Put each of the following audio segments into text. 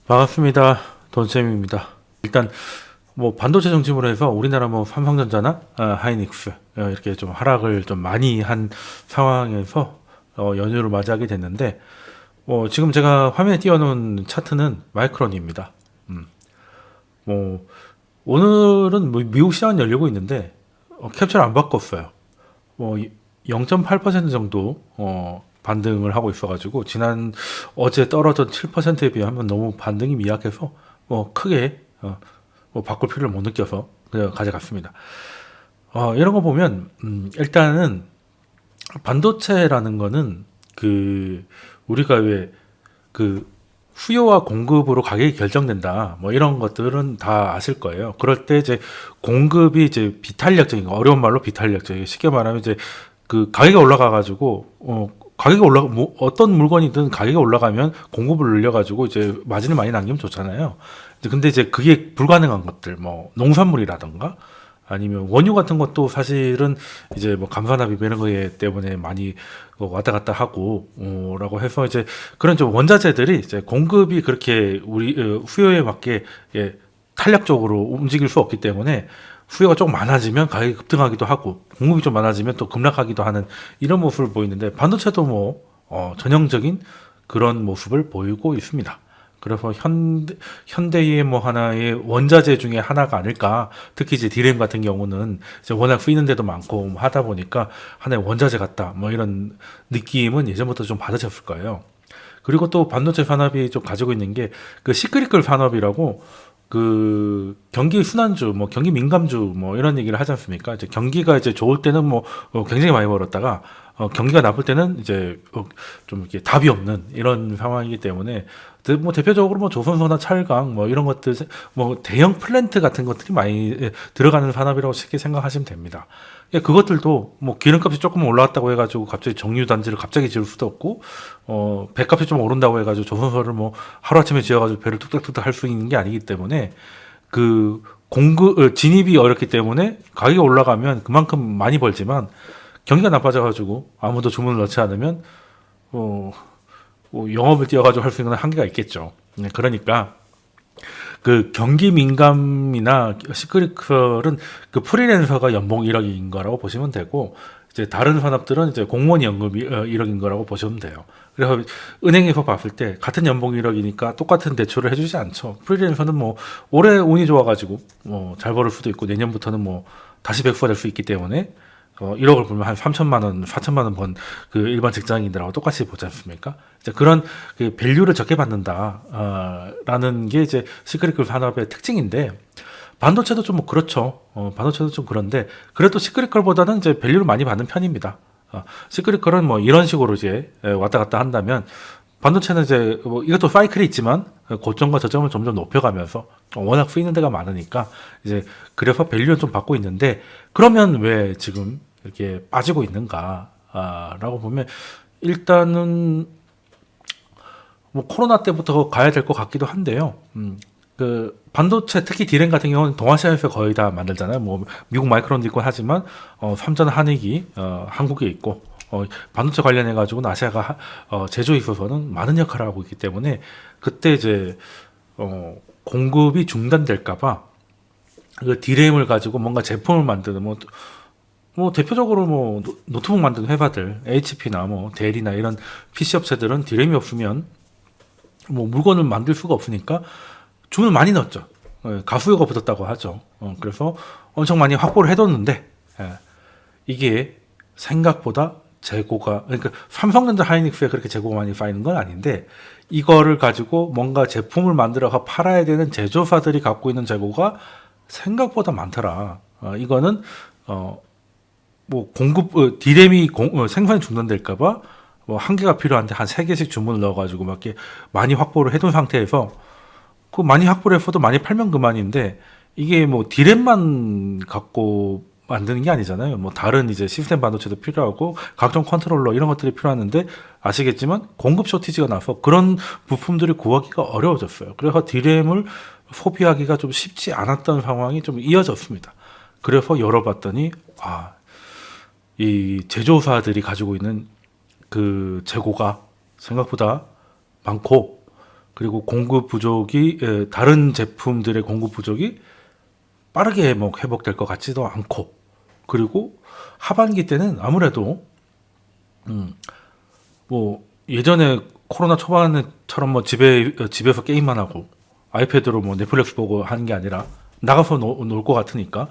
반갑습니다. 돈쌤입니다. 일단 뭐 반도체 중심으로 해서 우리나라 뭐 삼성전자나 하이닉스 이렇게 좀 하락을 좀 많이 한 상황에서 연휴를 맞이하게 됐는데 지금 제가 화면에 띄워놓은 차트는 마이크론입니다. 뭐 오늘은 뭐 미국 시장 열리고 있는데 캡처를 안 바꿨어요. 뭐 0.8% 정도 반등을 하고 있어가지고 어제 떨어진 7%에 비하면 너무 반등이 미약해서 크게 뭐 바꿀 필요를 못 느껴서 그냥 가져갔습니다. 이런 거 보면 일단은 반도체라는 거는 우리가 왜 수요와 공급으로 가격이 결정된다. 뭐 이런 것들은 다 아실 거예요. 그럴 때 이제 공급이 이제 비탄력적인 거, 어려운 말로 비탄력적인, 쉽게 말하면 이제 가격이 올라가가지고 뭐 어떤 물건이든 가격이 올라가면 공급을 늘려가지고 이제 마진을 많이 남기면 좋잖아요. 근데 이제 그게 불가능한 것들, 뭐 농산물이라든가 아니면 원유 같은 것도 사실은 이제 뭐 감산합의 이런 거 때문에 많이 왔다 갔다 하고 라고 해서 이제 그런 좀 원자재들이 이제 공급이 그렇게 우리 수요에 맞게 탄력적으로 움직일 수 없기 때문에 수요가 조금 많아지면 가격이 급등하기도 하고 공급이 좀 많아지면 또 급락하기도 하는 이런 모습을 보이는데 반도체도 전형적인 그런 모습을 보이고 있습니다. 그래서 현대의 뭐 하나의 원자재 중에 하나가 아닐까. 특히 이제 디램 같은 경우는 이제 워낙 쓰이는 데도 많고 하다 보니까 하나의 원자재 같다. 뭐 이런 느낌은 예전부터 좀 받으셨을 거예요. 그리고 또 반도체 산업이 좀 가지고 있는 게 시크릿컬 산업이라고 경기 순환주, 뭐 경기 민감주, 뭐 이런 얘기를 하지 않습니까? 이제 경기가 이제 좋을 때는 굉장히 많이 벌었다가 경기가 나쁠 때는 이제 좀 이렇게 답이 없는 이런 상황이기 때문에 뭐 대표적으로 뭐 조선소나 찰강 뭐 이런 것들 뭐 대형 플랜트 같은 것들이 많이 들어가는 산업이라고 쉽게 생각하시면 됩니다. 그것들도 뭐 기름값이 조금 올라왔다고 해가지고 갑자기 정유 단지를 갑자기 지을 수도 없고 배값이 좀 오른다고 해가지고 조선소를 뭐 하루아침에 지어가지고 배를 뚝딱뚝딱 할 수 있는 게 아니기 때문에 진입이 어렵기 때문에 가격이 올라가면 그만큼 많이 벌지만 경기가 나빠져가지고 아무도 주문을 넣지 않으면 영업을 뛰어가지고 할 수 있는 한계가 있겠죠. 그러니까 경기 민감이나 시크릿컬은 프리랜서가 연봉 1억인 거라고 보시면 되고 이제 다른 산업들은 이제 공무원 연금이 1억인 거라고 보시면 돼요. 그래서 은행에서 봤을 때 같은 연봉 1억이니까 똑같은 대출을 해주지 않죠. 프리랜서는 뭐 올해 운이 좋아가지고 잘 벌을 수도 있고 내년부터는 뭐 다시 백수가 될 수 있기 때문에 1억을 벌면 한 3천만 원, 4천만 원 번 일반 직장인들하고 똑같이 보지 않습니까? 이제 그런 밸류를 적게 받는다, 라는 게 이제 시크릿컬 산업의 특징인데, 반도체도 좀 그렇죠. 반도체도 좀 그런데, 그래도 시크릿컬보다는 이제 밸류를 많이 받는 편입니다. 시크릿컬은 뭐 이런 식으로 이제 왔다 갔다 한다면, 반도체는 이제 이것도 사이클이 있지만 고점과 저점을 점점 높여가면서 워낙 쓰이는 데가 많으니까 이제 그래서 밸류는 좀 받고 있는데 그러면 왜 지금 이렇게 빠지고 있는가 라고 보면 일단은 뭐 코로나 때부터 가야 될 것 같기도 한데요. 반도체 특히 디램 같은 경우는 동아시아에서 거의 다 만들잖아요. 뭐 미국 마이크론도 있고 하지만 삼전 한익이 한국에 있고 반도체 관련해 가지고는 아시아가 제조에 있어서는 많은 역할을 하고 있기 때문에 그때 이제 공급이 중단될까봐 디램을 가지고 뭔가 제품을 만드는 뭐 대표적으로 뭐 노트북 만드는 회사들 HP나 뭐 델이나 이런 PC 업체들은 디램이 없으면 뭐 물건을 만들 수가 없으니까 주문을 많이 넣었죠. 가수요가 붙었다고 하죠. 그래서 엄청 많이 확보를 해뒀는데 이게 생각보다 재고가, 그러니까 삼성전자 하이닉스에 그렇게 재고가 많이 쌓이는 건 아닌데 이거를 가지고 뭔가 제품을 만들어서 팔아야 되는 제조사들이 갖고 있는 재고가 생각보다 많더라. 이거는 뭐 디램이 생산이 중단될까봐 뭐 한 개가 필요한데 한 3개씩 주문을 넣어가지고 막 이렇게 많이 확보를 해둔 상태에서 많이 확보를 해서도 많이 팔면 그만인데 이게 뭐 디램만 갖고 만드는 게 아니잖아요. 뭐 다른 이제 시스템 반도체도 필요하고 각종 컨트롤러 이런 것들이 필요하는데 아시겠지만 공급 쇼티지가 나서 그런 부품들을 구하기가 어려워졌어요. 그래서 디램을 소비하기가 좀 쉽지 않았던 상황이 좀 이어졌습니다. 그래서 열어봤더니 이 제조사들이 가지고 있는 그 재고가 생각보다 많고, 그리고 공급 부족이 다른 제품들의 공급 부족이 빠르게 뭐 회복될 것 같지도 않고, 그리고 하반기 때는 아무래도 뭐 예전에 코로나 초반처럼 뭐 집에서 게임만 하고 아이패드로 뭐 넷플릭스 보고 하는 게 아니라 나가서 놀 것 같으니까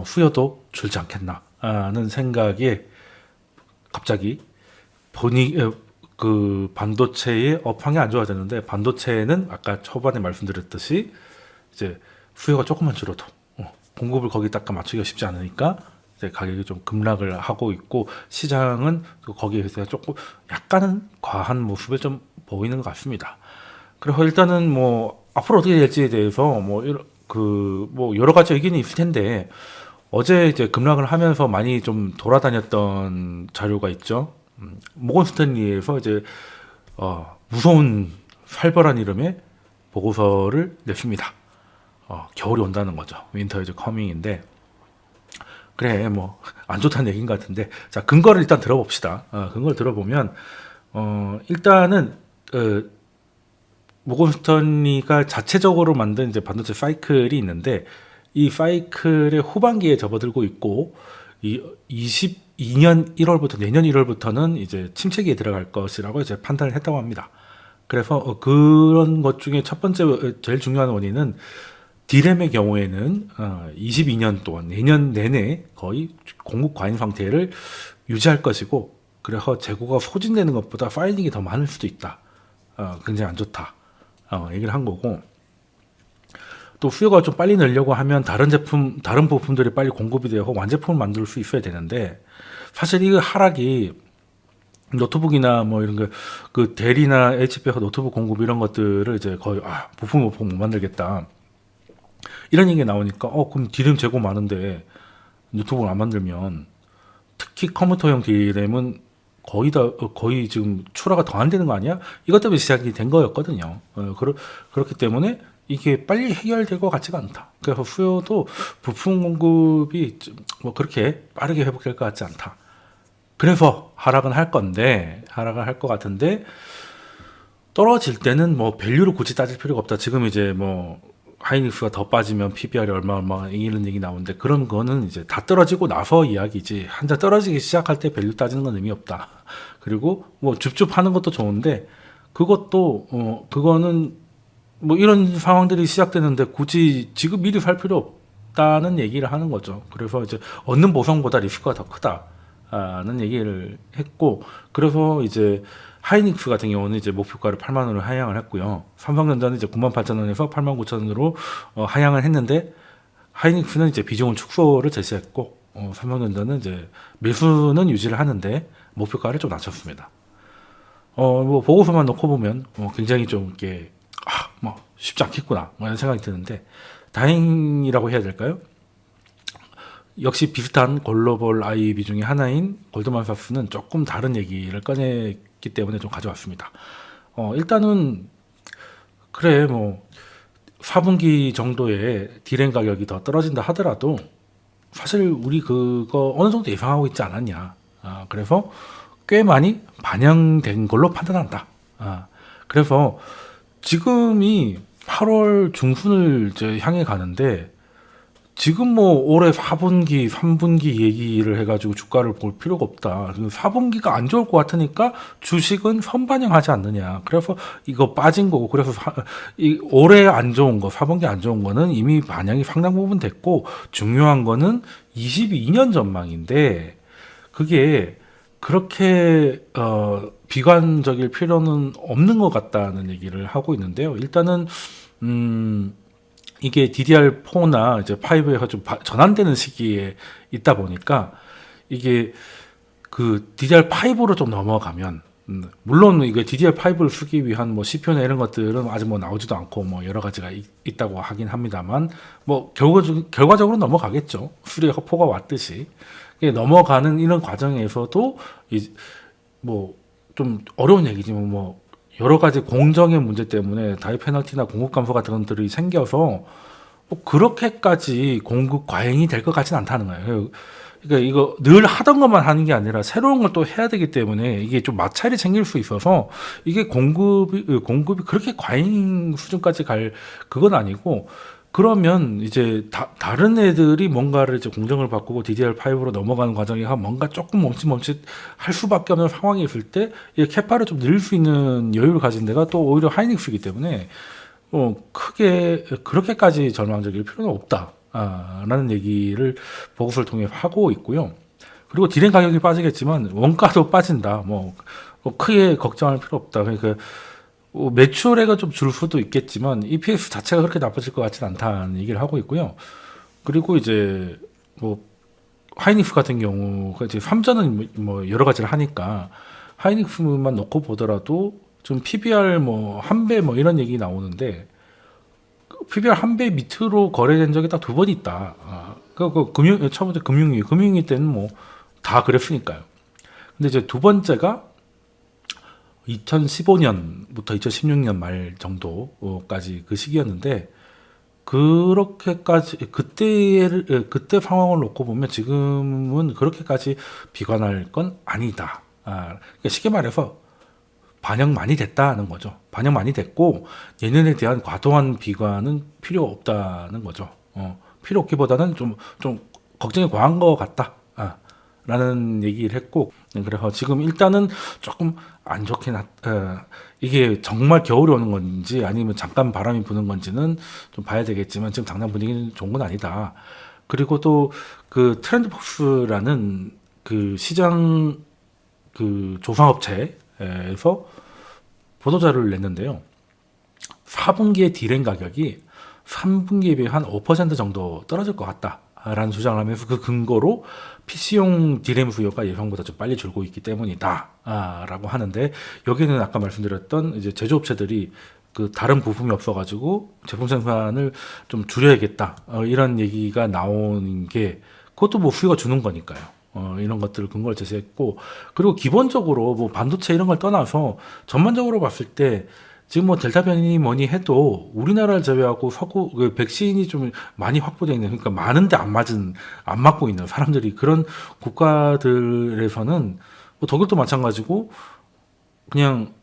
수요도 줄지 않겠나 하는 생각에 갑자기 보니 그 반도체의 업황이 안 좋아졌는데, 반도체는 아까 초반에 말씀드렸듯이 이제 수요가 조금만 줄어도 공급을 거기다가 맞추기가 쉽지 않으니까 이제 가격이 좀 급락을 하고 있고, 시장은 거기에서 조금 약간은 과한 모습을 좀 보이는 것 같습니다. 그래서 일단은 뭐 앞으로 어떻게 될지에 대해서 뭐 여러 가지 의견이 있을 텐데, 어제 이제 급락을 하면서 많이 좀 돌아다녔던 자료가 있죠. 모건 스탠리에서 이제 무서운 살벌한 이름의 보고서를 냈습니다. 겨울이 온다는 거죠. 윈터 이즈 커밍인데, 그래 뭐 안 좋다는 얘기인 것 같은데, 자 근거를 일단 들어봅시다. 근거를 들어보면 일단은 모건 스탠리가 자체적으로 만든 이제 반도체 사이클이 있는데, 이 사이클의 후반기에 접어들고 있고, 이 22년 1월부터 내년 1월부터는 이제 침체기에 들어갈 것이라고 이제 판단을 했다고 합니다. 그래서 그런 것 중에 첫 번째 제일 중요한 원인은 디램의 경우에는 22년 동안 내년 내내 거의 공급 과잉 상태를 유지할 것이고, 그래서 재고가 소진되는 것보다 파이링이 더 많을 수도 있다. 굉장히 안 좋다. 얘기를 한 거고, 또 수요가 좀 빨리 늘려고 하면 다른 부품들이 빨리 공급이 되고 완제품을 만들 수 있어야 되는데, 사실 이 하락이 노트북이나 뭐 이런 그 델이나 HP가 노트북 공급 이런 것들을 이제 거의 부품 못 만들겠다 이런 얘기가 나오니까 그럼 디램 재고 많은데 노트북을 안 만들면, 특히 컴퓨터용 디램은 거의 지금 출하가 더 안 되는 거 아니야? 이것 때문에 시작이 된 거였거든요. 그렇기 때문에 이게 빨리 해결될 것 같지가 않다. 그래서 수요도 부품 공급이 뭐 그렇게 빠르게 회복될 것 같지 않다. 그래서 하락을 할 것 같은데, 떨어질 때는 뭐 밸류를 굳이 따질 필요가 없다. 지금 이제 뭐 하이닉스가 더 빠지면 PBR이 얼마 이런 얘기 나오는데, 그런 거는 이제 다 떨어지고 나서 이야기지, 한자 떨어지기 시작할 때 밸류 따지는 건 의미 없다. 그리고 뭐 줍줍 하는 것도 좋은데, 그거는 뭐 이런 상황들이 시작되는데 굳이 지금 미리 살 필요 없다는 얘기를 하는 거죠. 그래서 이제 얻는 보상보다 리스크가 더 크다는 얘기를 했고, 그래서 이제 하이닉스 같은 경우는 이제 목표가를 8만 원으로 하향을 했고요. 삼성전자는 이제 98,000원에서 89,000원으로 하향을 했는데, 하이닉스는 이제 비중은 축소를 제시했고, 삼성전자는 이제 매수는 유지를 하는데 목표가를 좀 낮췄습니다. 뭐 보고서만 놓고 보면 굉장히 좀 이렇게 뭐 쉽지 않겠구나 뭐 이런 생각이 드는데, 다행이라고 해야 될까요? 역시 비슷한 글로벌 IB 중에 하나인 골드만삭스는 조금 다른 얘기를 꺼냈기 때문에 좀 가져왔습니다. 일단은 그래 뭐 4분기 정도에 디램 가격이 더 떨어진다 하더라도 사실 우리 그거 어느 정도 예상하고 있지 않았냐. 그래서 꽤 많이 반영된 걸로 판단한다. 그래서 지금이 8월 중순을 이제 향해 가는데, 지금 뭐 올해 4분기, 3분기 얘기를 해가지고 주가를 볼 필요가 없다. 4분기가 안 좋을 것 같으니까 주식은 선반영하지 않느냐. 그래서 이거 빠진 거고, 그래서 올해 안 좋은 거, 4분기 안 좋은 거는 이미 반영이 상당 부분 됐고, 중요한 거는 22년 전망인데, 그게 그렇게 비관적일 필요는 없는 것 같다는 얘기를 하고 있는데요. 일단은 이게 DDR4나 이제 5가 좀 전환되는 시기에 있다 보니까, 이게 그 DDR5로 좀 넘어가면, 물론 이게 DDR5를 쓰기 위한 뭐 CPU나 이런 것들은 아직 뭐 나오지도 않고 뭐 여러 가지가 있다고 하긴 합니다만, 뭐 결과적으로 넘어가겠죠. 수리가 포가 왔듯이. 넘어가는 이런 과정에서도 뭐 좀 어려운 얘기지만 뭐 여러 가지 공정의 문제 때문에 다이 페널티나 공급 감소 같은 것들이 생겨서 뭐 그렇게까지 공급 과잉이 될 것 같지는 않다는 거예요. 그러니까 이거 늘 하던 것만 하는 게 아니라 새로운 걸 또 해야 되기 때문에 이게 좀 마찰이 생길 수 있어서 이게 공급이 그렇게 과잉 수준까지 갈 그건 아니고 그러면 이제 다른 애들이 뭔가를 이제 공정을 바꾸고 DDR5로 넘어가는 과정에 뭔가 조금 멈칫멈칫 할 수밖에 없는 상황이 있을 때 이 캐파를 좀 늘릴 수 있는 여유를 가진 데가 또 오히려 하이닉스이기 때문에 크게 그렇게까지 절망적일 필요는 없다. 라는 얘기를 보고서를 통해 하고 있고요. 그리고 디램 가격이 빠지겠지만 원가도 빠진다. 크게 걱정할 필요 없다. 그러니까 매출액은 좀 줄 수도 있겠지만 EPS 자체가 그렇게 나빠질 것 같지는 않다는 얘기를 하고 있고요. 그리고 이제 뭐 하이닉스 같은 경우가 이제 3전은 뭐 여러 가지를 하니까 하이닉스만 놓고 보더라도 좀 PBR 뭐 한 배 뭐 이런 얘기 나오는데 PBR 한 배 밑으로 거래된 적이 딱 두 번 있다. 첫 번째 금융위 때는 뭐 다 그랬으니까요. 근데 이제 두 번째가 2015년부터 2016년 말 정도까지 그 시기였는데 그렇게까지 그때 상황을 놓고 보면 지금은 그렇게까지 비관할 건 아니다. 그러니까 쉽게 말해서 반영 많이 됐다는 거죠. 반영 많이 됐고 내년에 대한 과도한 비관은 필요 없다는 거죠. 필요 없기보다는 좀 걱정이 과한 것 같다. 라는 얘기를 했고 그래서 지금 일단은 조금 안 좋긴 이게 정말 겨울이 오는 건지 아니면 잠깐 바람이 부는 건지는 좀 봐야 되겠지만 지금 당장 분위기는 좋은 건 아니다. 그리고 또 그 트렌드폭스라는 그 시장 그 조사업체에서 보도자료를 냈는데요. 4분기의 디램 가격이 3분기에 비해 한 5% 정도 떨어질 것 같다라는 주장을 하면서 그 근거로 PC용 디램 수요가 예상보다 좀 빨리 줄고 있기 때문이다 라고 하는데 여기는 아까 말씀드렸던 이제 제조업체들이 그 다른 부품이 없어가지고 제품 생산을 좀 줄여야겠다 이런 얘기가 나오는 게 그것도 뭐 수요가 주는 거니까요. 이런 것들을 근거를 제시했고 그리고 기본적으로 뭐 반도체 이런 걸 떠나서 전반적으로 봤을 때 지금 뭐 델타 변이 뭐니 해도 우리나라를 제외하고 서구 그 백신이 좀 많이 확보되어 있는 그러니까 많은데 안 맞고 있는 사람들이 그런 국가들에서는 뭐 독일도 마찬가지고 그냥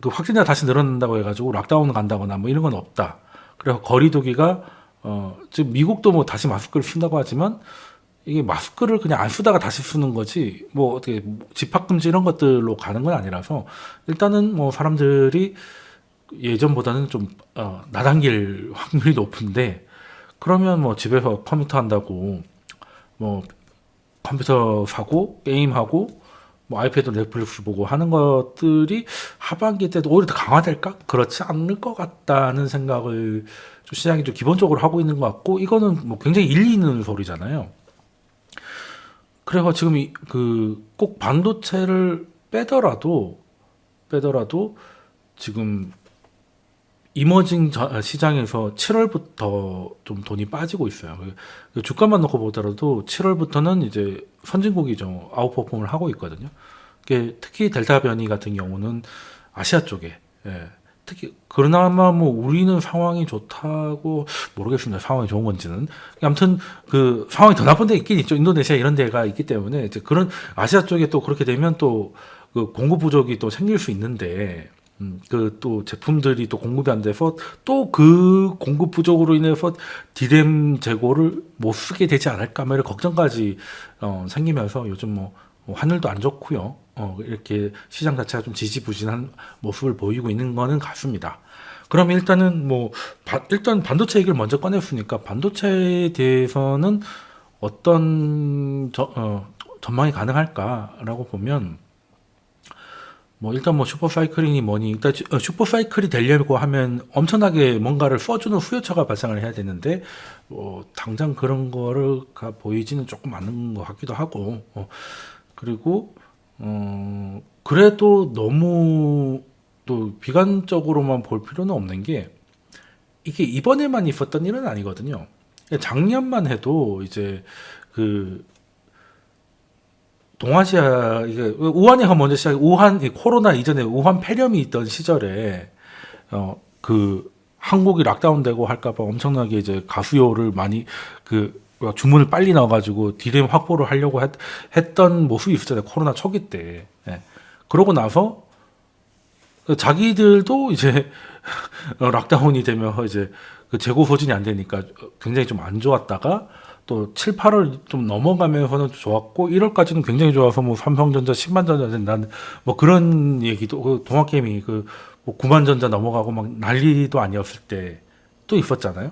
그 확진자 다시 늘어난다고 해가지고 락다운 간다거나 뭐 이런 건 없다. 그래서 거리두기가 지금 미국도 뭐 다시 마스크를 쓴다고 하지만 이게 마스크를 그냥 안 쓰다가 다시 쓰는 거지 뭐 어떻게 집합 금지 이런 것들로 가는 건 아니라서 일단은 뭐 사람들이 예전보다는 좀 나당길 확률이 높은데 그러면 뭐 집에서 컴퓨터 한다고 뭐 컴퓨터 사고 게임하고 뭐 아이패드 넷플릭스 보고 하는 것들이 하반기 때도 오히려 더 강화될까? 그렇지 않을 것 같다는 생각을 좀 시장이 좀 기본적으로 하고 있는 것 같고 이거는 뭐 굉장히 일리 있는 소리잖아요. 그래서 지금 꼭 반도체를 빼더라도 지금 이머징 시장에서 7월부터 좀 돈이 빠지고 있어요. 주가만 놓고 보더라도 7월부터는 이제 선진국이 아웃퍼폼을 하고 있거든요. 특히 델타 변이 같은 경우는 아시아 쪽에 특히 그나마 뭐 우리는 상황이 좋다고 모르겠습니다. 상황이 좋은 건지는. 아무튼 그 상황이 더 나쁜 데 있긴 있죠. 인도네시아 이런 데가 있기 때문에 이제 그런 아시아 쪽에 또 그렇게 되면 또 그 공급 부족이 또 생길 수 있는데 그 또 제품들이 또 공급이 안 돼서 또 그 공급 부족으로 인해서 디램 재고를 못 쓰게 되지 않을까 뭐 이런 걱정까지 생기면서 요즘 뭐 하늘도 안 좋고요. 이렇게 시장 자체가 좀 지지부진한 모습을 보이고 있는 거는 같습니다. 그럼 일단은 일단 반도체 얘기를 먼저 꺼냈으니까 반도체에 대해서는 어떤 전망이 가능할까라고 보면 일단 슈퍼사이클이니 뭐니 일단 슈퍼사이클이 되려고 하면 엄청나게 뭔가를 써주는 수요처가 발생을 해야 되는데 당장 그런 거를 보이지는 조금 않는 것 같기도 하고 그리고 그래도 너무 또 비관적으로만 볼 필요는 없는 게 이게 이번에만 있었던 일은 아니거든요. 작년만 해도 이제 동아시아 우한에서 먼저 우한 코로나 이전에 우한 폐렴이 있던 시절에 한국이 락다운되고 할까봐 엄청나게 이제 가수요를 많이 그 주문을 빨리 넣어가지고 디램 확보를 하려고 했던 모습이 있었잖아요. 코로나 초기 때. 예. 그러고 나서 자기들도 이제 락다운이 되면 이제 그 재고 소진이 안 되니까 굉장히 좀 안 좋았다가 또 7, 8월 좀 넘어가면서는 좋았고 1월까지는 굉장히 좋아서 뭐 삼성전자 10만 전자 된다는 뭐 그런 얘기도 그 동학개미 그뭐 9만 전자 넘어가고 막 난리도 아니었을 때 또 있었잖아요.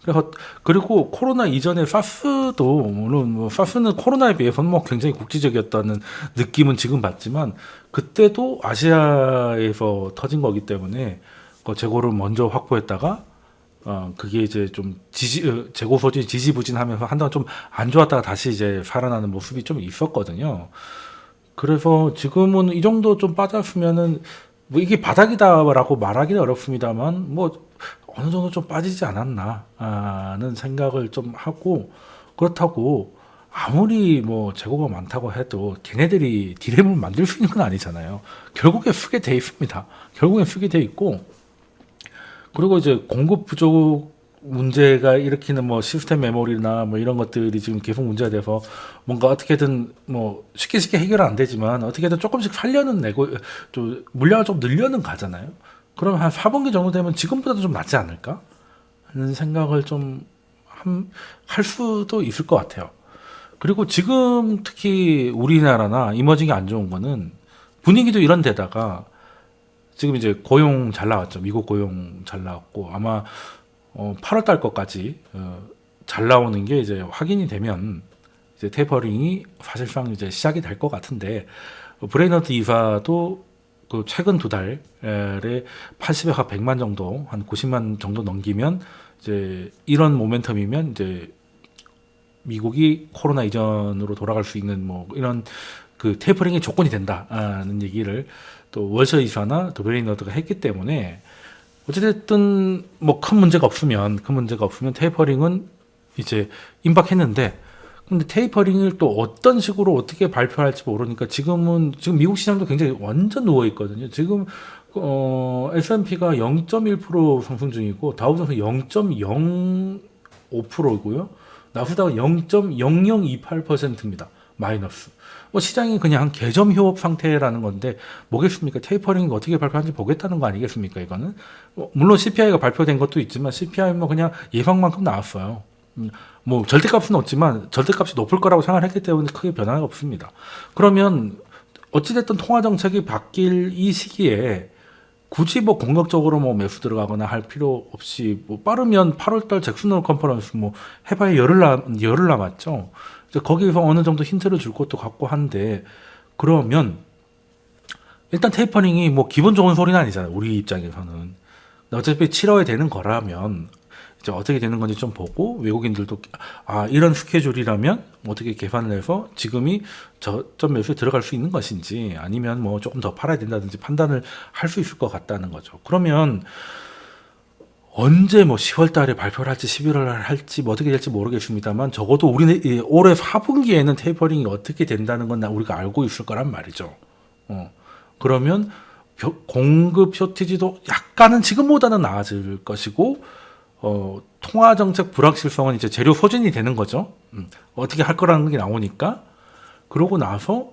그래서 그리고 코로나 이전에 사스도 물론 뭐 사스는 코로나에 비해서는 뭐 굉장히 국지적이었다는 느낌은 지금 받지만 그때도 아시아에서 터진 거기 때문에 그 재고를 먼저 확보했다가 그게 이제 좀 재고 소진이 지지부진하면서 한동안 좀 안 좋았다가 다시 이제 살아나는 모습이 좀 있었거든요. 그래서 지금은 이 정도 좀 빠졌으면은 뭐 이게 바닥이다라고 말하기는 어렵습니다만 뭐 어느 정도 좀 빠지지 않았나 하는 생각을 좀 하고 그렇다고 아무리 뭐 재고가 많다고 해도 걔네들이 디램을 만들 수 있는 건 아니잖아요. 결국에 쓰게 돼 있습니다. 결국엔 쓰게 돼 있고 그리고 이제 공급 부족 문제가 일으키는 뭐 시스템 메모리나 뭐 이런 것들이 지금 계속 문제가 돼서 뭔가 어떻게든 뭐 쉽게 해결은 안 되지만 어떻게든 조금씩 살려는 내고 좀 물량을 좀 늘려는 가잖아요. 그러면 한 4분기 정도 되면 지금보다도 좀 낫지 않을까 하는 생각을 좀 할 수도 있을 것 같아요. 그리고 지금 특히 우리나라나 이머징이 안 좋은 거는 분위기도 이런 데다가 지금 이제 고용 잘 나왔죠. 미국 고용 잘 나왔고 아마 8월 달 것까지 잘 나오는 게 이제 확인이 되면 이제 테이퍼링이 사실상 이제 시작이 될 것 같은데 브레이너드 이사도 그 최근 두 달에 80에서 100만 정도 한 90만 정도 넘기면 이제 이런 모멘텀이면 이제 미국이 코로나 이전으로 돌아갈 수 있는 뭐 이런 그 테이퍼링의 조건이 된다는 얘기를 또 월셔 이사나 또 브레이너드가 했기 때문에 어찌됐든 뭐 큰 문제가 없으면 테이퍼링은 이제 임박했는데 근데 테이퍼링을 또 어떤 식으로 어떻게 발표할지 모르니까 지금 미국 시장도 굉장히 완전 누워 있거든요. 지금 S&P가 0.1% 상승 중이고 다우존스 0.05%이고요. 나스닥은 0.0028%입니다. 마이너스. 뭐 시장이 그냥 개점 휴업 상태라는 건데 뭐겠습니까? 테이퍼링이 어떻게 발표하는지 보겠다는 거 아니겠습니까? 이거는 물론 CPI가 발표된 것도 있지만 CPI는 뭐 그냥 예상만큼 나왔어요. 뭐 절대값은 없지만 절대값이 높을 거라고 생각했기 때문에 크게 변화가 없습니다. 그러면 어찌됐든 통화 정책이 바뀔 이 시기에 굳이 뭐 공격적으로 뭐 매수 들어가거나 할 필요 없이 뭐 빠르면 8월달 잭슨홀 컨퍼런스 뭐 해봐야 열흘 남았죠. 이제 거기서 어느 정도 힌트를 줄 것도 같고 한데 그러면 일단 테이퍼링이 뭐 기분 좋은 소리는 아니잖아요. 우리 입장에서는 어차피 치러야 되는 거라면 이제 어떻게 되는 건지 좀 보고 외국인들도 이런 스케줄이라면 어떻게 계산을 해서 지금이 저점 매수에 들어갈 수 있는 것인지 아니면 뭐 조금 더 팔아야 된다든지 판단을 할 수 있을 것 같다는 거죠. 그러면 언제 뭐 10월 달에 발표를 할지 11월 달 할지 뭐 어떻게 될지 모르겠습니다만 적어도 우리는 올해 4분기에는 테이퍼링이 어떻게 된다는 건 우리가 알고 있을 거란 말이죠. 그러면 공급 쇼티지도 약간은 지금보다는 나아질 것이고 통화 정책 불확실성은 이제 재료 소진이 되는 거죠. 어떻게 할 거라는 게 나오니까. 그러고 나서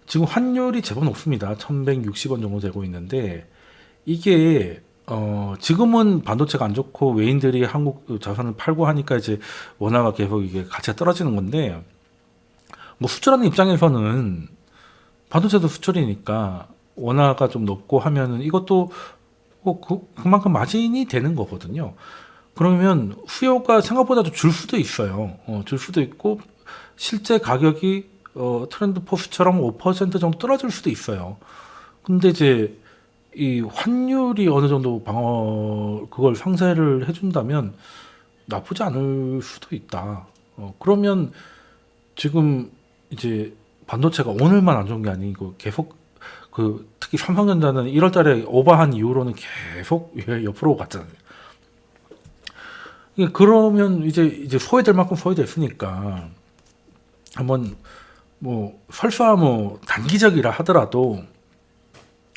지금 환율이 제법 높습니다. 1160원 정도 되고 있는데 이게 지금은 반도체가 안 좋고 외인들이 한국 자산을 팔고 하니까 이제 원화가 계속 이게 가치가 떨어지는 건데 뭐 수출하는 입장에서는 반도체도 수출이니까 원화가 좀 높고 하면은 이것도 뭐 그만큼 마진이 되는 거거든요. 그러면 수요가 생각보다 좀 줄 수도 있어요. 줄 수도 있고 실제 가격이 트렌드 포스처럼 5% 정도 떨어질 수도 있어요. 근데 이제 이 환율이 어느 정도 그걸 상쇄를 해준다면 나쁘지 않을 수도 있다. 그러면 지금 이제 반도체가 오늘만 안 좋은 게 아니고 계속 특히 삼성전자는 1월달에 오버한 이후로는 계속 옆으로 갔잖아요. 그러면 이제 소외될 만큼 소외됐으니까 한번 뭐 설사 뭐 단기적이라 하더라도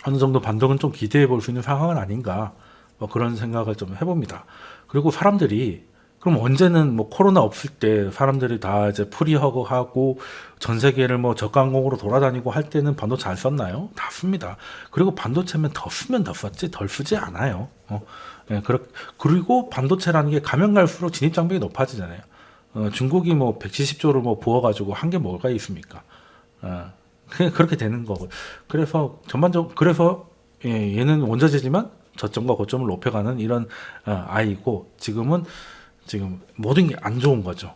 어느 정도 반등은 좀 기대해 볼 수 있는 상황은 아닌가 뭐 그런 생각을 좀 해봅니다. 그리고 사람들이 그럼 언제는 뭐 코로나 없을 때 사람들이 다 이제 프리허그 하고 전 세계를 뭐 저가항공으로 돌아다니고 할 때는 반도체 잘 썼나요? 다 씁니다. 그리고 반도체면 더 쓰면 더 썼지 덜 쓰지 않아요. 예, 그리고 반도체라는 게 가면 갈수록 진입 장벽이 높아지잖아요. 중국이 뭐 170조를 뭐 부어가지고 한 게 뭐가 있습니까? 그냥 그렇게 되는 거고. 그래서 전반적으로 그래서 예, 얘는 원자재지만 저점과 고점을 높여가는 이런 아이고 지금 모든 게 안 좋은 거죠.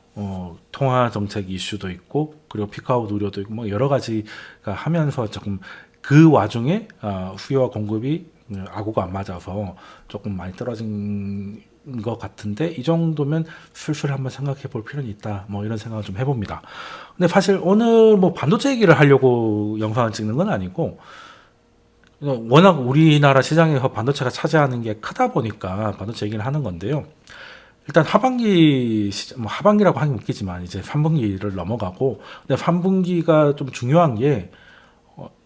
통화 정책 이슈도 있고 그리고 피크아웃 우려도 있고 뭐 여러 가지가 하면서 조금 그 와중에 수요와 공급이 아구가 안 맞아서 조금 많이 떨어진 것 같은데 이 정도면 슬슬 한번 생각해 볼 필요는 있다. 뭐 이런 생각을 좀 해봅니다. 근데 사실 오늘 뭐 반도체 얘기를 하려고 영상을 찍는 건 아니고 워낙 우리나라 시장에서 반도체가 차지하는 게 크다 보니까 반도체 얘기를 하는 건데요. 일단 하반기라고 하긴 웃기지만 이제 3분기를 넘어가고 근데 3분기가 좀 중요한 게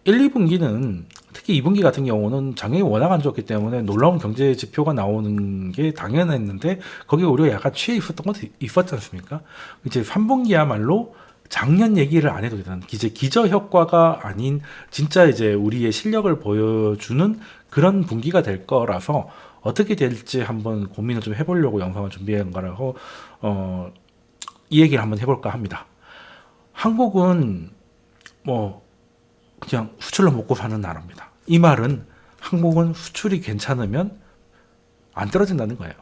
1, 2분기는 특히 2분기 같은 경우는 작년이 워낙 안 좋았기 때문에 놀라운 경제 지표가 나오는 게 당연했는데 거기에 우리가 약간 취해 있었던 것도 있었지 않습니까? 이제 3분기야말로 작년 얘기를 안 해도 되는 이제 기저 효과가 아닌 진짜 이제 우리의 실력을 보여주는 그런 분기가 될 거라서 어떻게 될지 한번 고민을 좀 해보려고 영상을 준비한 거라고 이 얘기를 한번 해볼까 합니다. 한국은 뭐 그냥 수출로 먹고 사는 나라입니다. 이 말은 한국은 수출이 괜찮으면 안 떨어진다는 거예요.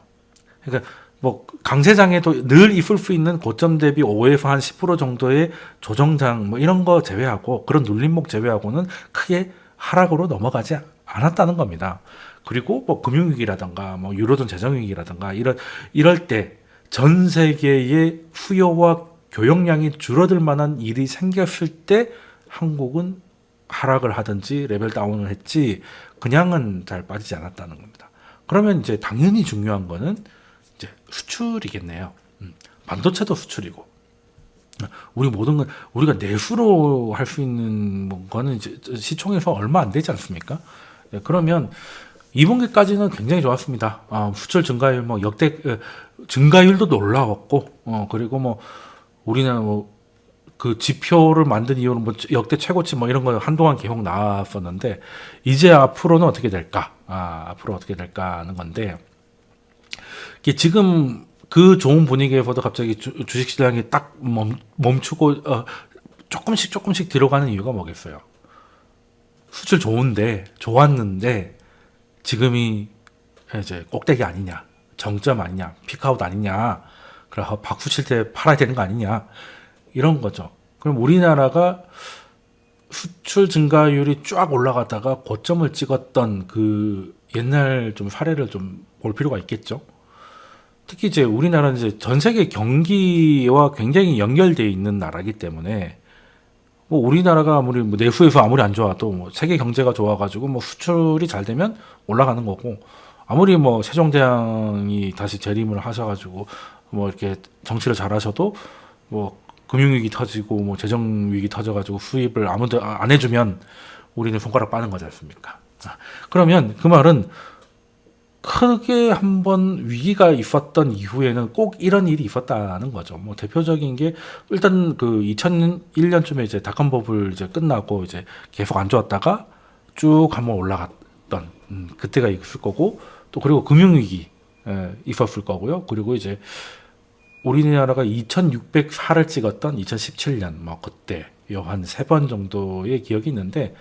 그러니까 뭐 강세장에도 늘 있을 수 있는 고점 대비 5에서 한 10% 정도의 조정장 뭐 이런 거 제외하고 그런 눌림목 제외하고는 크게 하락으로 넘어가지 않았다는 겁니다. 그리고 뭐 금융위기라든가 뭐 유로존 재정위기라든가 이럴 때 전 세계의 수요와 교역량이 줄어들 만한 일이 생겼을 때 한국은 하락을 하든지 레벨 다운을 했지 그냥은 잘 빠지지 않았다는 겁니다. 그러면 이제 당연히 중요한 거는 이제 수출이겠네요. 반도체도 수출이고 우리 모든 건 우리가 내수로 할 수 있는 거는 이제 시총에서 얼마 안 되지 않습니까? 네, 그러면 2분기까지는 굉장히 좋았습니다. 수출 증가율 뭐 역대 증가율도 놀라웠고 그리고 뭐 우리는 뭐 그 지표를 만든 이유는 뭐 역대 최고치 뭐 이런 거 한동안 계속 나왔었는데 이제 앞으로는 어떻게 될까? 앞으로 어떻게 될까 하는 건데 이게 지금 그 좋은 분위기에서도 갑자기 주식 시장이 딱 멈추고 조금씩 들어가는 이유가 뭐겠어요? 수출 좋았는데 지금이 이제 꼭대기 아니냐, 정점 아니냐, 피크아웃 아니냐, 그래서 박수 칠 때 팔아야 되는 거 아니냐 이런 거죠. 그럼 우리나라가 수출 증가율이 쫙 올라가다가 고점을 찍었던 그 옛날 좀 사례를 좀 볼 필요가 있겠죠. 특히 이제 우리나라는 이제 전 세계 경기와 굉장히 연결되어 있는 나라이기 때문에 뭐 우리나라가 아무리 뭐 내수에서 아무리 안 좋아도 뭐 세계 경제가 좋아가지고 뭐 수출이 잘 되면 올라가는 거고 아무리 뭐 세종대왕이 다시 재림을 하셔가지고 뭐 이렇게 정치를 잘하셔도 뭐 금융위기 터지고 뭐 재정위기 터져가지고 수입을 아무도 안 해주면 우리는 손가락 빠는 거지 않습니까? 그러면 그 말은 크게 한번 위기가 있었던 이후에는 꼭 이런 일이 있었다는 거죠. 뭐 대표적인 게 일단 그 2001년쯤에 이제 닷컴 버블 이제 끝나고 이제 계속 안 좋았다가 쭉 한번 올라갔던 그때가 있을 거고 또 그리고 금융위기 있었을 거고요. 그리고 이제 우리나라가 2604를 찍었던 2017년 뭐 그때 한 3번 정도의 기억이 있는데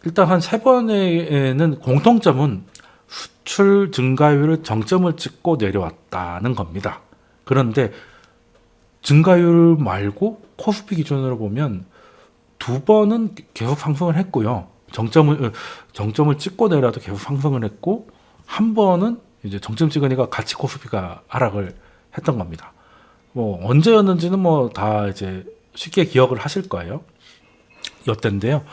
일단 한 3번에는 공통점은 수출 증가율을 정점을 찍고 내려왔다는 겁니다. 그런데 증가율 말고 코스피 기준으로 보면 2번은 계속 상승을 했고요. 정점을 찍고 내려도 계속 상승을 했고 한 번은 이제 정점 찍으니까 같이 코스피가 하락을 했던 겁니다. 뭐 언제였는지는 뭐 다 이제 쉽게 기억을 하실 거예요. 이때인데요.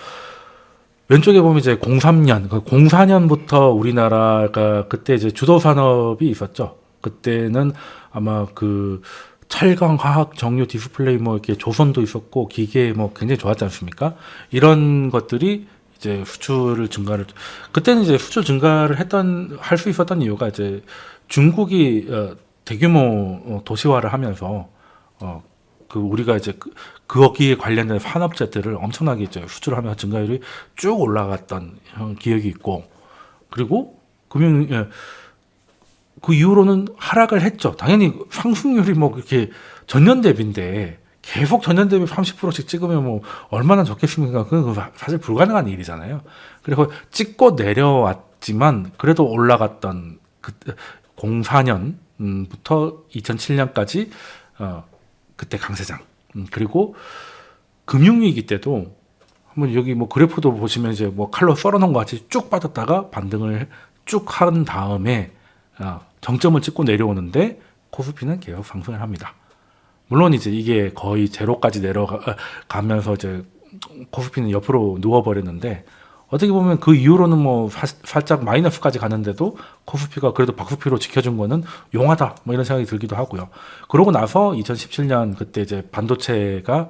왼쪽에 보면 이제 03년, 04년부터 우리나라가 그때 이제 주도 산업이 있었죠. 그때는 아마 그 철강, 화학, 정유, 디스플레이 뭐 이렇게 조선도 있었고 기계 뭐 굉장히 좋았지 않습니까? 이런 것들이 이제 수출을 증가를 그때는 이제 수출 증가를 할 수 있었던 이유가 이제 중국이 대규모 도시화를 하면서 그 우리가 이제 거기에 관련된 산업재들을 엄청나게 이제 수출하면서 증가율이 쭉 올라갔던 기억이 있고 그리고 그 이후로는 하락을 했죠. 당연히 상승률이 뭐 그렇게 전년 대비인데 계속 전년 대비 30%씩 찍으면 뭐 얼마나 좋겠습니까? 그건 사실 불가능한 일이잖아요. 그래서 찍고 내려왔지만 그래도 올라갔던 04년부터 2007년까지 그때 강세장 그리고 금융위기 때도 한번 여기 뭐 그래프도 보시면 이제 뭐 칼로 썰어놓은 것 같이 쭉 빠졌다가 반등을 쭉 한 다음에 정점을 찍고 내려오는데 코스피는 계속 상승을 합니다. 물론 이제 이게 거의 제로까지 내려가면서 이제 코스피는 옆으로 누워버렸는데 어떻게 보면 그 이후로는 뭐 살짝 마이너스까지 가는데도 코스피가 그래도 박스피로 지켜준 거는 용하다 뭐 이런 생각이 들기도 하고요. 그러고 나서 2017년 그때 이제 반도체가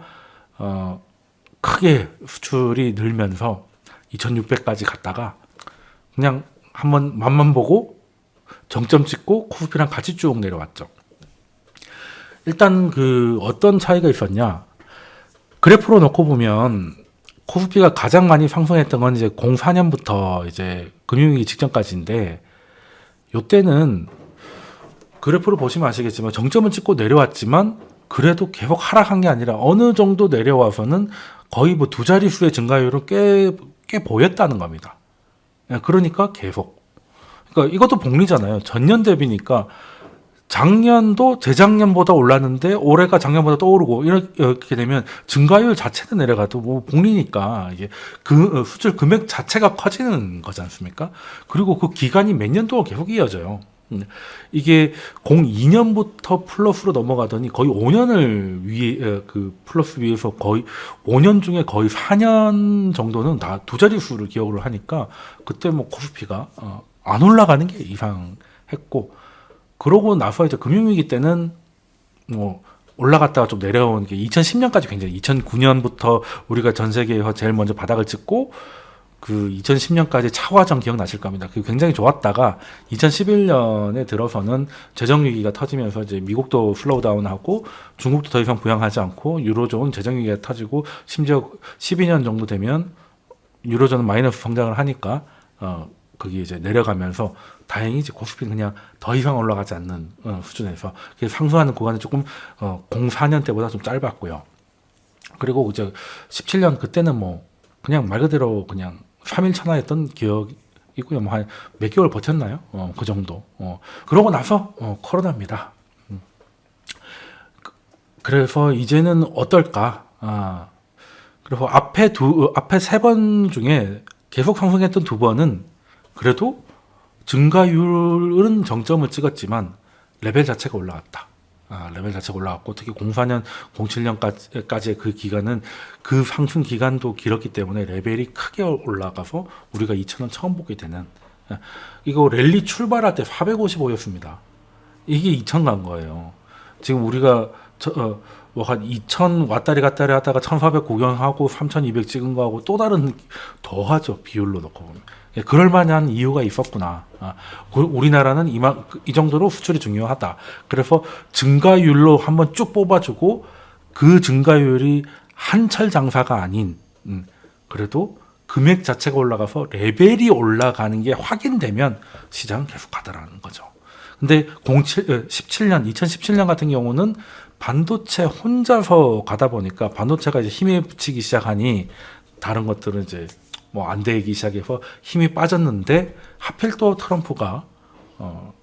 크게 수출이 늘면서 2600까지 갔다가 그냥 한번 맛만 보고 정점 찍고 코스피랑 같이 쭉 내려왔죠. 일단 그 어떤 차이가 있었냐? 그래프로 놓고 보면 코스피가 가장 많이 상승했던 건 이제 04년부터 이제 금융위기 직전까지인데 요때는 그래프를 보시면 아시겠지만 정점을 찍고 내려왔지만 그래도 계속 하락한 게 아니라 어느 정도 내려와서는 거의 뭐 두 자릿수의 증가율은 꽤 보였다는 겁니다. 그러니까 계속. 그러니까 이것도 복리잖아요. 전년 대비니까 작년도 재작년보다 올랐는데 올해가 작년보다 또 오르고 이렇게 되면 증가율 자체는 내려가도 뭐 복리니까 이게 그 수출 금액 자체가 커지는 거지 않습니까? 그리고 그 기간이 몇 년 동안 계속 이어져요. 이게 02년부터 플러스로 넘어가더니 거의 5년을 그 플러스 위에서 거의 5년 중에 거의 4년 정도는 다 두 자릿수를 기억을 하니까 그때 뭐 코스피가 안 올라가는 게 이상했고 그러고 나서 이제 금융위기 때는 뭐 올라갔다가 좀 내려온 게 2010년까지 굉장히 2009년부터 우리가 전 세계에서 제일 먼저 바닥을 찍고 그 2010년까지 차화정 기억나실 겁니다. 그게 굉장히 좋았다가 2011년에 들어서는 재정위기가 터지면서 이제 미국도 슬로우다운하고 중국도 더 이상 부양하지 않고 유로존 재정위기가 터지고 심지어 12년 정도 되면 유로존은 마이너스 성장을 하니까 거기 이제 내려가면서 다행히 이제 코스피는 그냥 더 이상 올라가지 않는 수준에서 상승하는 구간이 조금 04년 때보다 좀 짧았고요. 그리고 이제 17년 그때는 뭐 그냥 말 그대로 그냥 3일 천하였던 기억이고요. 뭐 한 몇 개월 버텼나요? 그 정도. 그러고 나서 코로나입니다. 그래서 이제는 어떨까? 그리고 앞에 세 번 중에 계속 상승했던 두 번은 그래도 증가율은 정점을 찍었지만 레벨 자체가 올라갔다. 레벨 자체가 올라갔고 특히 04년, 07년까지의 그 기간은 그 상승 기간도 길었기 때문에 레벨이 크게 올라가서 우리가 2,000원 처음 보게 되는 이거 랠리 출발할 때 455였습니다. 이게 2,000 간 거예요. 지금 우리가 뭐 한 2,000 왔다리 갔다리 하다가 1,400 구경하고 3,200 찍은 거하고 또 다른 더 하죠. 비율로 놓고 보면. 그럴 만한 이유가 있었구나. 우리나라는 이 정도로 수출이 중요하다. 그래서 증가율로 한번 쭉 뽑아주고 그 증가율이 한철 장사가 아닌 그래도 금액 자체가 올라가서 레벨이 올라가는 게 확인되면 시장은 계속 가더라는 거죠. 근데 2017년 같은 경우는 반도체 혼자서 가다 보니까 반도체가 이제 힘에 붙이기 시작하니 다른 것들은 이제 뭐 안 되기 시작해서 힘이 빠졌는데 하필 또 트럼프가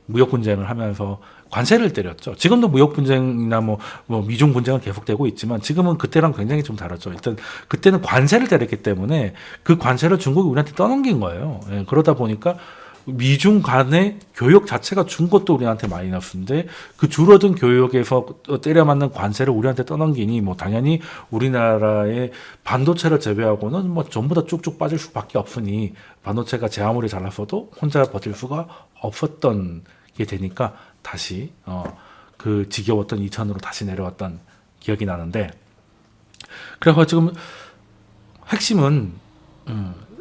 무역 분쟁을 하면서 관세를 때렸죠. 지금도 무역 분쟁이나 뭐 미중 분쟁은 계속되고 있지만 지금은 그때랑 굉장히 좀 다르죠. 일단 그때는 관세를 때렸기 때문에 그 관세를 중국이 우리한테 떠넘긴 거예요. 그러다 보니까 미중 간의 교역 자체가 준 것도 우리한테 마이너스인데 그 줄어든 교역에서 때려 맞는 관세를 우리한테 떠넘기니 뭐 당연히 우리나라의 반도체를 제외하고는 뭐 전부 다 쭉쭉 빠질 수밖에 없으니 반도체가 제 아무리 잘났어도 혼자 버틸 수가 없었던 게 되니까 다시 그 지겨웠던 2,000으로 다시 내려왔던 기억이 나는데 그래서 지금 핵심은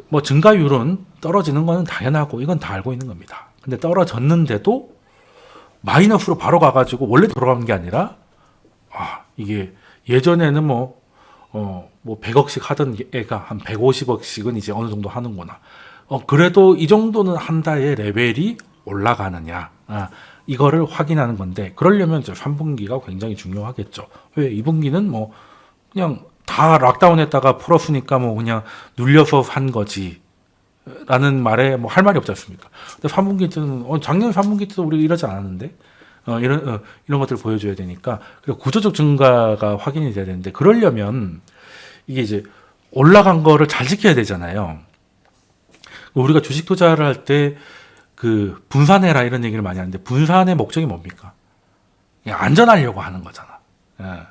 뭐 증가율은 떨어지는 거는 당연하고 이건 다 알고 있는 겁니다. 근데 떨어졌는데도 마이너스로 바로 가가지고 원래 돌아가는 게 아니라 이게 예전에는 뭐 100억씩 하던 애가 한 150억씩은 이제 어느 정도 하는구나. 그래도 이 정도는 한다의 레벨이 올라가느냐. 이거를 확인하는 건데, 그러려면 이제 3분기가 굉장히 중요하겠죠. 왜 2분기는 뭐 그냥 다 락다운 했다가 풀었으니까 뭐 그냥 눌려서 산 거지. 라는 말에 뭐 할 말이 없지 않습니까? 근데 3분기 때는, 작년 3분기 때도 우리가 이러지 않았는데, 이런 것들을 보여줘야 되니까, 그리고 구조적 증가가 확인이 돼야 되는데, 그러려면 이게 이제 올라간 거를 잘 지켜야 되잖아요. 우리가 주식 투자를 할 때 그 분산해라 이런 얘기를 많이 하는데, 분산의 목적이 뭡니까? 그냥 안전하려고 하는 거잖아. 예.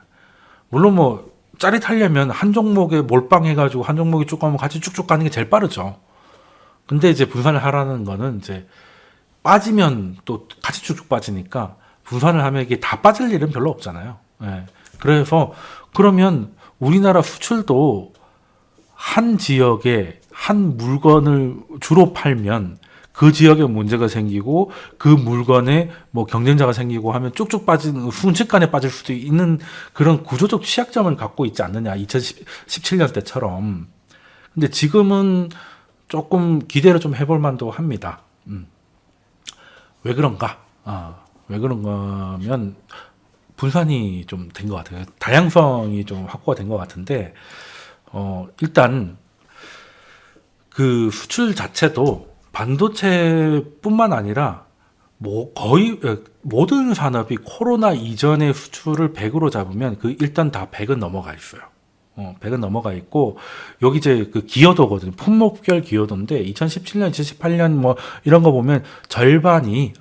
물론 뭐 짜릿하려면 한 종목에 몰빵해가지고 한 종목이 쭉 가면 같이 쭉쭉 가는 게 제일 빠르죠. 근데 이제 분산을 하라는 거는 이제 빠지면 또 같이 쭉쭉 빠지니까 분산을 하면 이게 다 빠질 일은 별로 없잖아요. 예. 그래서 그러면 우리나라 수출도 한 지역에 한 물건을 주로 팔면 그 지역에 문제가 생기고 그 물건에 뭐 경쟁자가 생기고 하면 쭉쭉 빠지는 순식간에 빠질 수도 있는 그런 구조적 취약점을 갖고 있지 않느냐, 2017년 때처럼. 근데 지금은 조금 기대를 좀 해볼 만도 합니다. 왜 그런가? 왜 그런가면 분산이 좀 된 것 같아요. 다양성이 좀 확보가 된 것 같은데, 일단 그 수출 자체도 반도체뿐만 아니라 뭐 거의 모든 산업이 코로나 이전의 수출을 100으로 잡으면 그 일단 다 100은 넘어가 있어요. 100은 넘어가 있고, 여기 이제 그 기여도거든요. 품목별 기여도인데 2017년, 2018년 뭐 이런 거 보면 절반이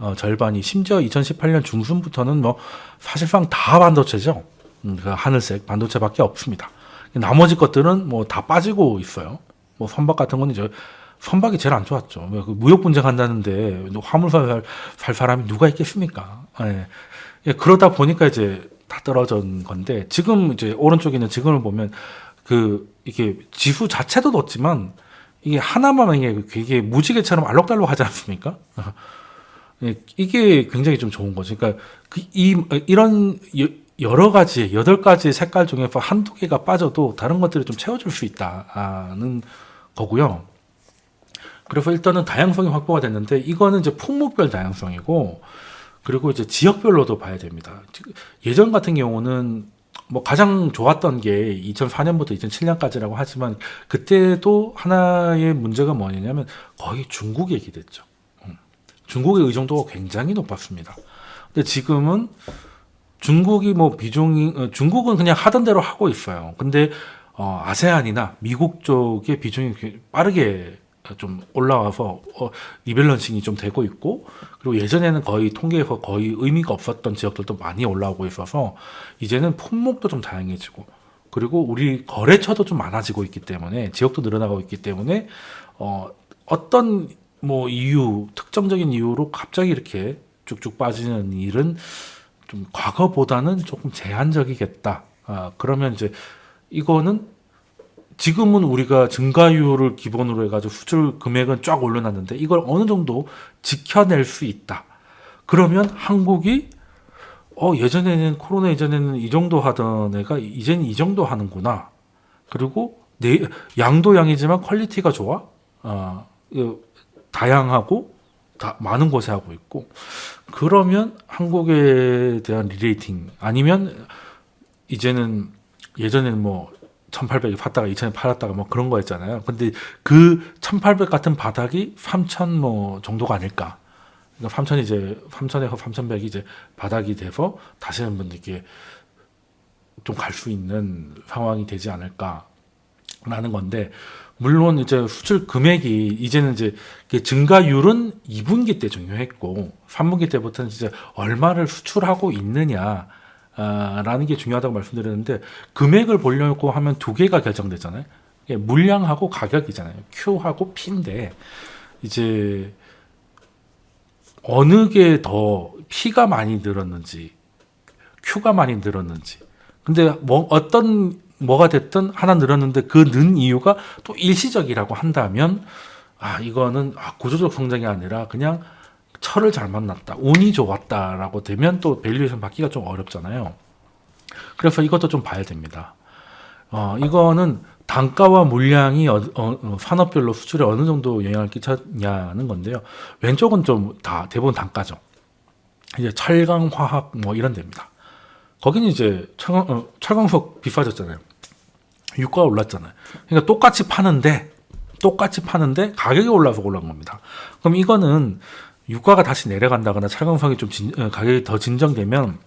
심지어 2018년 중순부터는 뭐 사실상 다 반도체죠. 그 하늘색 반도체밖에 없습니다. 나머지 것들은 뭐 다 빠지고 있어요. 뭐 선박 같은 건 이제 선박이 제일 안 좋았죠. 그 무역 분쟁 한다는데 화물선 살 사람이 누가 있겠습니까? 예. 예, 그러다 보니까 이제 다 떨어진 건데, 지금 이제 오른쪽에 있는 지금을 보면 이게 지수 자체도 높지만 이게 하나만 이게 무지개처럼 알록달록 하지 않습니까? 예, 이게 굉장히 좀 좋은 거죠. 그러니까 이런 여러 가지 8가지 색깔 중에서 한두 개가 빠져도 다른 것들을 좀 채워줄 수 있다는 거고요. 그래서 일단은 다양성이 확보가 됐는데, 이거는 이제 품목별 다양성이고, 그리고 이제 지역별로도 봐야 됩니다. 예전 같은 경우는 뭐 가장 좋았던 게 2004년부터 2007년까지라고 하지만, 그때도 하나의 문제가 뭐냐면 거의 중국에 기댔죠. 중국의 의존도가 굉장히 높았습니다. 근데 지금은 중국이 뭐 중국은 그냥 하던 대로 하고 있어요. 근데 아세안이나 미국 쪽의 비중이 빠르게 좀 올라와서 리밸런싱이 좀 되고 있고, 그리고 예전에는 거의 통계에서 거의 의미가 없었던 지역들도 많이 올라오고 있어서 이제는 품목도 좀 다양해지고, 그리고 우리 거래처도 좀 많아지고 있기 때문에, 지역도 늘어나고 있기 때문에 어떤 뭐 특정적인 이유로 갑자기 이렇게 쭉쭉 빠지는 일은 좀 과거보다는 조금 제한적이겠다. 그러면 이제 이거는 지금은 우리가 증가율을 기본으로 해가지고 수출 금액은 쫙 올려놨는데 이걸 어느 정도 지켜낼 수 있다. 그러면 한국이 예전에는 코로나 이전에는 이 정도 하던 애가 이제는 이 정도 하는구나. 그리고 양도 양이지만 퀄리티가 좋아. 다양하고 많은 곳에 하고 있고. 그러면 한국에 대한 리레이팅, 아니면 이제는 예전에는 뭐 1800이 팠다가 2000에 팔았다가 뭐 그런 거였잖아요. 근데 그 1800 같은 바닥이 3000 뭐 정도가 아닐까. 그러니까 3000에서 3100이 이제 바닥이 돼서 다시 한번 이렇게 좀 갈 수 있는 상황이 되지 않을까라는 건데, 물론 이제 수출 금액이 이제는 이제 증가율은 2분기 때 중요했고 3분기 때부터는 이제 얼마를 수출하고 있느냐 라는 게 중요하다고 말씀드렸는데, 금액을 보려고 하면 두 개가 결정되잖아요. 물량하고 가격이잖아요. Q하고 P인데, 이제 어느 게 더 P가 많이 늘었는지 Q가 많이 늘었는지, 근데 뭐 어떤 뭐가 됐든 하나 늘었는데 그 는 이유가 또 일시적이라고 한다면 이거는 구조적 성장이 아니라 그냥 철을 잘 만났다, 운이 좋았다라고 되면 또 밸류에이션 받기가 좀 어렵잖아요. 그래서 이것도 좀 봐야 됩니다. 이거는 단가와 물량이 산업별로 수출에 어느 정도 영향을 끼쳤냐는 건데요. 왼쪽은 좀 다 대부분 단가죠. 이제 철강, 화학 뭐 이런 데입니다. 거기는 이제 철강석 비싸졌잖아요. 유가가 올랐잖아요. 그러니까 똑같이 파는데 가격이 올라서 올라온 겁니다. 그럼 이거는 유가가 다시 내려간다거나 철강석이 좀 가격이 더 진정되면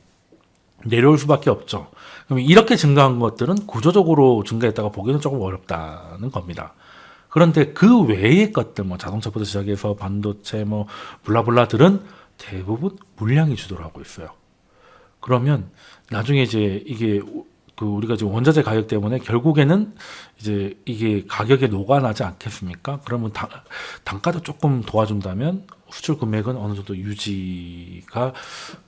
내려올 수밖에 없죠. 그럼 이렇게 증가한 것들은 구조적으로 증가했다가 보기는 조금 어렵다는 겁니다. 그런데 그 외의 것들, 뭐 자동차부터 시작해서 반도체, 뭐 블라블라들은 대부분 물량이 주도를 하고 있어요. 그러면 나중에 이제 이게 우리가 지금 원자재 가격 때문에 결국에는 이제 이게 가격에 녹아나지 않겠습니까? 그러면 단가도 조금 도와준다면 수출 금액은 어느 정도 유지가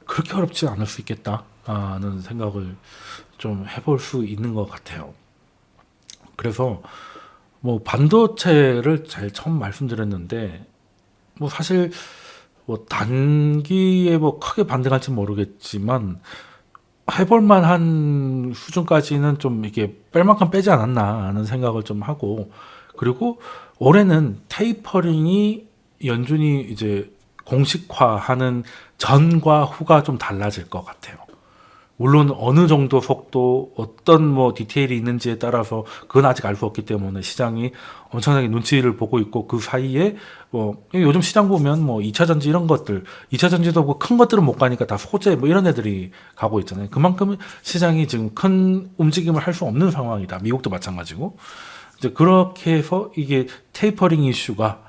그렇게 어렵지 않을 수 있겠다는 생각을 좀 해볼 수 있는 것 같아요. 그래서 뭐 반도체를 제일 처음 말씀드렸는데 뭐 사실 뭐 단기에 뭐 크게 반등할지 모르겠지만 해볼 만한 수준까지는 좀 이게 뺄 만큼 빼지 않았나 하는 생각을 좀 하고, 그리고 올해는 테이퍼링이 연준이 이제 공식화하는 전과 후가 좀 달라질 것 같아요. 물론 어느 정도 속도, 어떤 뭐 디테일이 있는지에 따라서 그건 아직 알 수 없기 때문에 시장이 엄청나게 눈치를 보고 있고, 그 사이에 뭐 요즘 시장 보면 뭐 2차 전지 이런 것들, 2차 전지도 뭐 큰 것들은 못 가니까 다 소재 뭐 이런 애들이 가고 있잖아요. 그만큼 시장이 지금 큰 움직임을 할 수 없는 상황이다. 미국도 마찬가지고. 이제 그렇게 해서 이게 테이퍼링 이슈가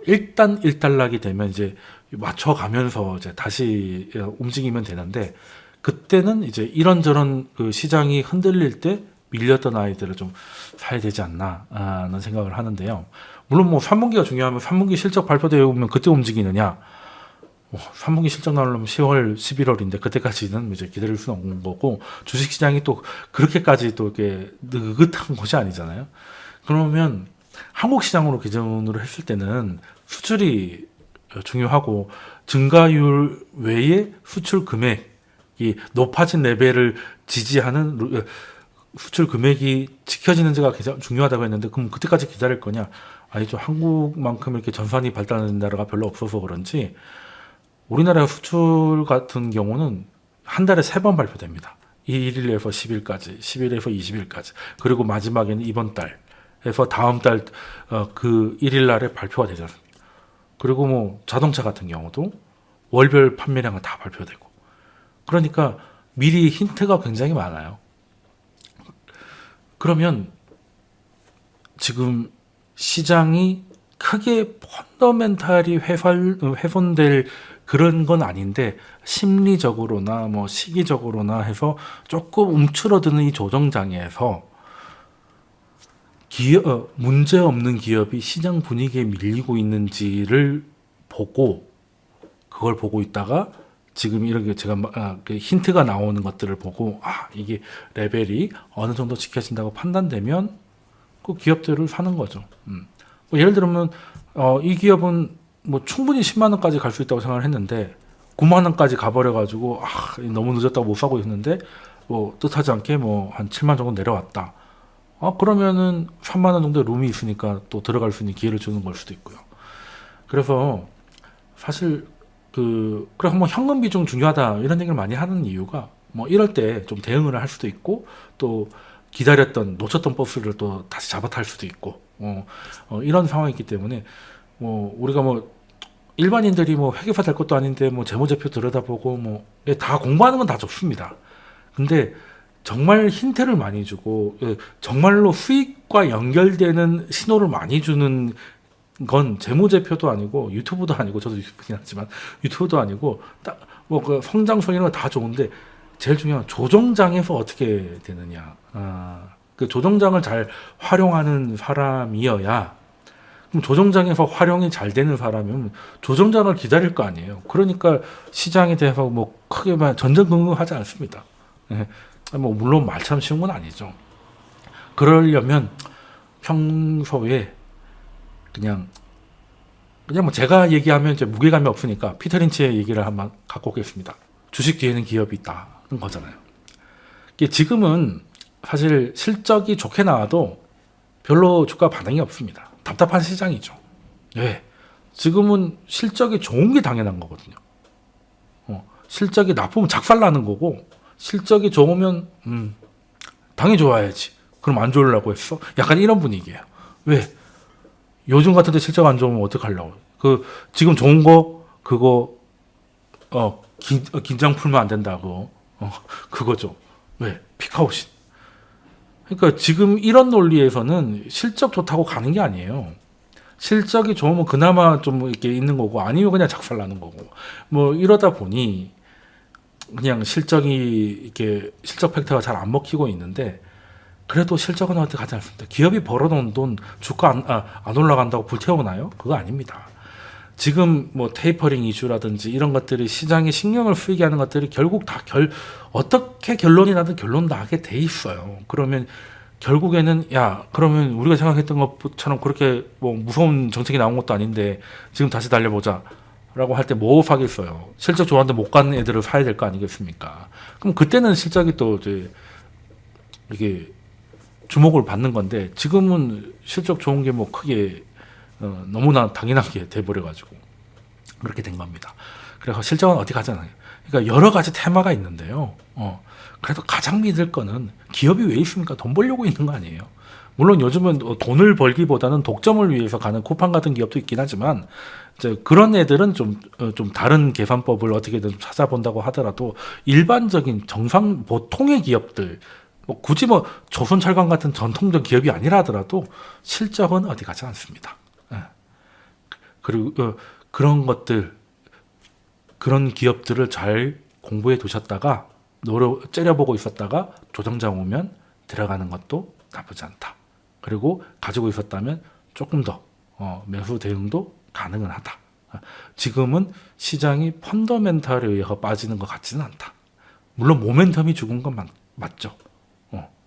일단 일단락이 되면 이제 맞춰가면서 이제 다시 움직이면 되는데, 그때는 이제 이런저런 그 시장이 흔들릴 때 밀렸던 아이들을 좀 사야 되지 않나 하는 생각을 하는데요. 물론 뭐 3분기가 중요하면 3분기 실적 발표되어 오면 그때 움직이느냐, 3분기 실적 나오려면 10월, 11월인데 그때까지는 이제 기다릴 수는 없는 거고, 주식시장이 또 그렇게까지 또 이렇게 느긋한 곳이 아니잖아요. 그러면 한국 시장으로 기준으로 했을 때는 수출이 중요하고, 증가율 외에 수출 금액, 이 높아진 레벨을 지지하는 수출 금액이 지켜지는지가 굉장히 중요하다고 했는데, 그럼 그때까지 기다릴 거냐? 아니죠. 한국만큼 이렇게 전산이 발달하는 나라가 별로 없어서 그런지 우리나라 수출 같은 경우는 한 달에 3번 발표됩니다. 1일에서 10일까지, 10일에서 20일까지, 그리고 마지막에는 이번 달에서 다음 달 그 1일 날에 발표가 되잖아요. 그리고 뭐 자동차 같은 경우도 월별 판매량은 다 발표되고, 그러니까 미리 힌트가 굉장히 많아요. 그러면 지금 시장이 크게 펀더멘탈이 훼손될 그런 건 아닌데, 심리적으로나 뭐 시기적으로나 해서 조금 움츠러드는 이 조정장에서 문제 없는 기업이 시장 분위기에 밀리고 있는지를 보고, 그걸 보고 있다가 지금 이렇게 제가 그 힌트가 나오는 것들을 보고 이게 레벨이 어느 정도 지켜진다고 판단되면 그 기업들을 사는 거죠. 뭐 예를 들면 이 기업은 뭐 충분히 10만 원까지 갈 수 있다고 생각을 했는데 9만 원까지 가버려 가지고 너무 늦었다고 못 사고 있는데 뭐 뜻하지 않게 뭐 한 7만 정도 내려왔다. 그러면은 3만 원 정도 룸이 있으니까 또 들어갈 수 있는 기회를 주는 걸 수도 있고요. 그래서 사실 그래서 뭐 현금 비중 중요하다 이런 얘기를 많이 하는 이유가, 뭐 이럴 때 좀 대응을 할 수도 있고, 또 기다렸던 놓쳤던 버스를 또 다시 잡아탈 수도 있고, 이런 상황이기 때문에 뭐 우리가 뭐 일반인들이 뭐 회계사 될 것도 아닌데 뭐 재무제표 들여다보고 뭐 다 공부하는 건 다 좋습니다. 근데 정말 힌트를 많이 주고 정말로 수익과 연결되는 신호를 많이 주는 건 재무제표도 아니고 유튜브도 아니고, 저도 유튜브긴 하지만 유튜브도 아니고, 딱 뭐 그 성장성 이런 거 다 좋은데 제일 중요한 조정장에서 어떻게 되느냐. 그 조정장을 잘 활용하는 사람이어야, 그럼 조정장에서 활용이 잘 되는 사람이면 조정장을 기다릴 거 아니에요. 그러니까 시장에 대해서 뭐 크게 전전긍긍하지 않습니다. 뭐 물론 말처럼 쉬운 건 아니죠. 그러려면 평소에 그냥 뭐 제가 얘기하면 이제 무게감이 없으니까 피터 린치의 얘기를 한번 갖고 오겠습니다. 주식 뒤에는 기업이 있다는 거잖아요. 이게 지금은 사실 실적이 좋게 나와도 별로 주가 반응이 없습니다. 답답한 시장이죠. 왜? 지금은 실적이 좋은 게 당연한 거거든요. 실적이 나쁘면 작살나는 거고, 실적이 좋으면 당연히 좋아야지. 그럼 안 좋으려고 했어? 약간 이런 분위기예요. 왜? 요즘 같은데 실적 안 좋으면 어떡하려고? 지금 좋은 거 그거 긴장 풀면 안 된다고. 그거죠. 왜? 피카오신. 그러니까 지금 이런 논리에서는 실적 좋다고 가는 게 아니에요. 실적이 좋으면 그나마 좀 이렇게 있는 거고, 아니면 그냥 작살나는 거고. 뭐 이러다 보니 그냥 실적이 이렇게 실적 팩터가 잘 안 먹히고 있는데, 그래도 실적은 어떻게 가지 않습니다. 기업이 벌어놓은 돈 주가 안 올라간다고 불태우나요? 그거 아닙니다. 지금 뭐 테이퍼링 이슈라든지 이런 것들이 시장에 신경을 쓰이게 하는 것들이 결국 다 어떻게 결론이 나든 결론 나게 돼 있어요. 그러면 결국에는 그러면 우리가 생각했던 것처럼 그렇게 뭐 무서운 정책이 나온 것도 아닌데 지금 다시 달려보자 라고 할 때 뭐 사겠어요. 실적 좋아하는데 못 가는 애들을 사야 될 거 아니겠습니까? 그럼 그때는 실적이 또 이제 이게 주목을 받는 건데, 지금은 실적 좋은 게 뭐 크게 너무나 당연하게 돼버려가지고 그렇게 된 겁니다. 그래서 실적은 어디 가잖아요. 그러니까 여러 가지 테마가 있는데요. 그래도 가장 믿을 거는 기업이 왜 있습니까? 돈 벌려고 있는 거 아니에요. 물론 요즘은 돈을 벌기보다는 독점을 위해서 가는 쿠팡 같은 기업도 있긴 하지만, 이제 그런 애들은 좀 다른 계산법을 어떻게든 찾아본다고 하더라도 일반적인 보통의 기업들, 굳이 조선철강 같은 전통적 기업이 아니라 하더라도 실적은 어디 가지 않습니다. 그리고 그런 것들, 그런 기업들을 잘 공부해 두셨다가 째려보고 있었다가 조정장 오면 들어가는 것도 나쁘지 않다. 그리고 가지고 있었다면 조금 더 매수 대응도 가능은 하다. 지금은 시장이 펀더멘탈에 의해서 빠지는 것 같지는 않다. 물론 모멘텀이 죽은 건 맞죠.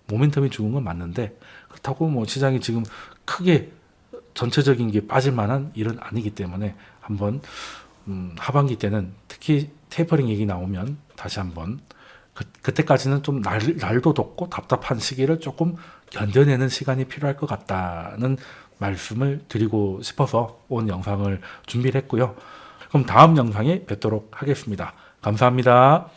모멘텀이 죽은 건 맞는데, 그렇다고 뭐 시장이 지금 크게 전체적인 게 빠질 만한 일은 아니기 때문에 한번 하반기 때는 특히 테이퍼링 얘기 나오면 다시 한번 그때까지는 좀 날도 덥고 답답한 시기를 조금 견뎌내는 시간이 필요할 것 같다는 말씀을 드리고 싶어서 오늘 영상을 준비를 했고요. 그럼 다음 영상에 뵙도록 하겠습니다. 감사합니다.